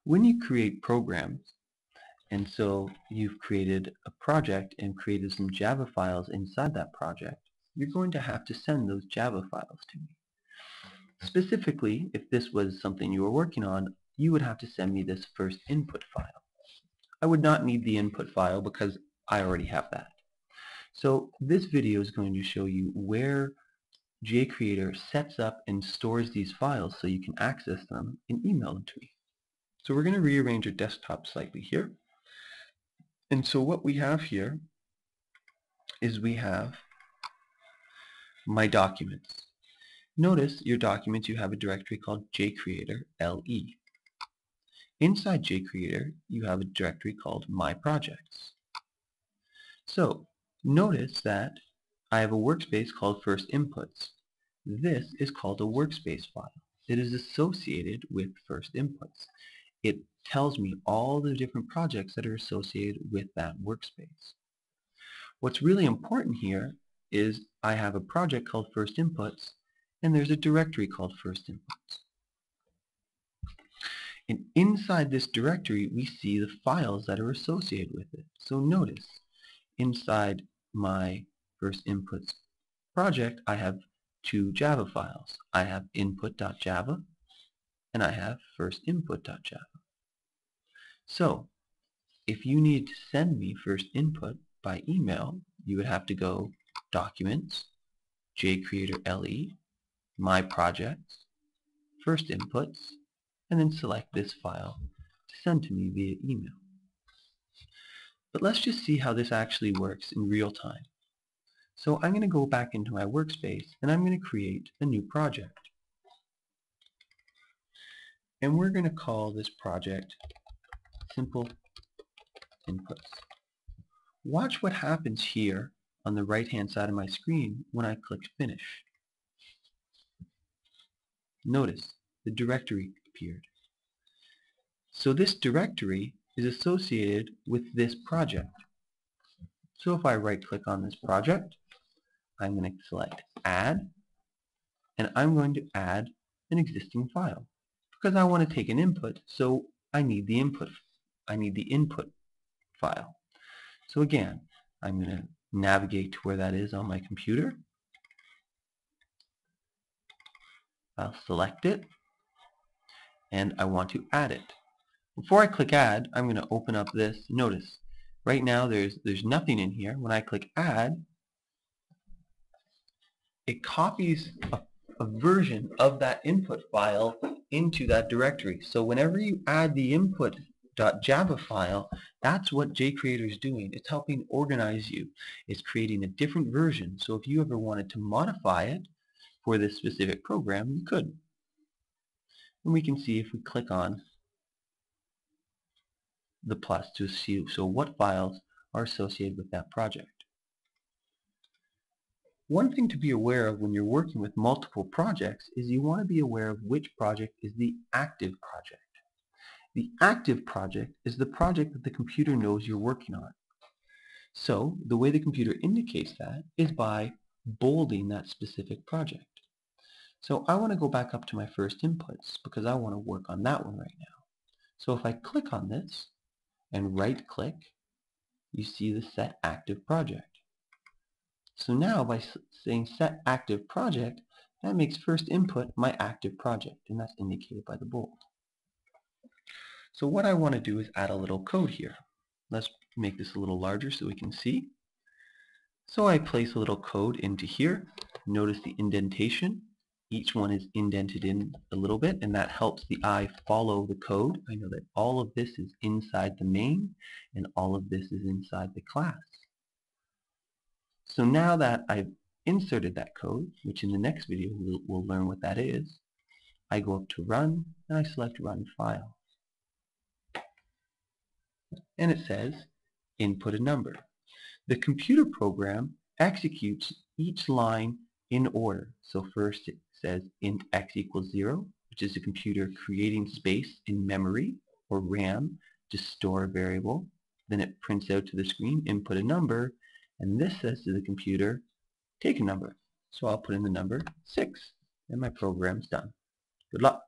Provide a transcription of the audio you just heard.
When you create programs, and so you've created a project and created some Java files inside that project, you're going to have to send those Java files to me. Specifically, if this was something you were working on, you would have to send me this first input file. I would not need the input file because I already have that. So this video is going to show you where JCreator sets up and stores these files so you can access them and email them to me. So we're going to rearrange our desktop slightly here. And so what we have here is we have my documents. Notice your documents, you have a directory called JCreator LE. Inside JCreator, you have a directory called My Projects. So notice that I have a workspace called First Inputs. This is called a workspace file. It is associated with First Inputs. It tells me all the different projects that are associated with that workspace. What's really important here is I have a project called First Inputs, and there's a directory called First Inputs. And inside this directory, we see the files that are associated with it. So notice, inside my First Inputs project, I have two Java files. I have input.java, and I have firstinput.java. So if you need to send me first input by email, you would have to go Documents, JCreator LE, My Projects, First Inputs, and then select this file to send to me via email. But let's just see how this actually works in real time. So I'm going to go back into my workspace and I'm going to create a new project. And we're going to call this project Simple Inputs. Watch what happens here on the right hand side of my screen when I click Finish. Notice the directory appeared. So this directory is associated with this project. So if I right click on this project, I'm going to select Add, and I'm going to add an existing file because I want to take an input, so I need the input file. So again, I'm going to navigate to where that is on my computer. I'll select it, and I want to add it. Before I click Add, I'm going to open up this. Notice, right now there's nothing in here. When I click Add, it copies a version of that input file into that directory. So whenever you add the input.java file, that's what JCreator is doing. It's helping organize you. It's creating a different version. So if you ever wanted to modify it for this specific program, you could. And we can see if we click on the plus to see so what files are associated with that project. One thing to be aware of when you're working with multiple projects is you want to be aware of which project is the active project. The active project is the project that the computer knows you're working on. So the way the computer indicates that is by bolding that specific project. So I want to go back up to my first inputs because I want to work on that one right now. So if I click on this and right click, you see the Set Active Project. So now by saying Set Active Project, that makes first input my active project, and that's indicated by the bold. So what I want to do is add a little code here. Let's make this a little larger so we can see. So I place a little code into here. Notice the indentation. Each one is indented in a little bit, and that helps the eye follow the code. I know that all of this is inside the main, and all of this is inside the class. So now that I've inserted that code, which in the next video we'll learn what that is, I go up to Run, and I select Run File. And it says, input a number. The computer program executes each line in order. So first it says int x equals 0, which is the computer creating space in memory or RAM to store a variable. Then it prints out to the screen, input a number, and this says to the computer, take a number. So I'll put in the number 6, and my program's done. Good luck.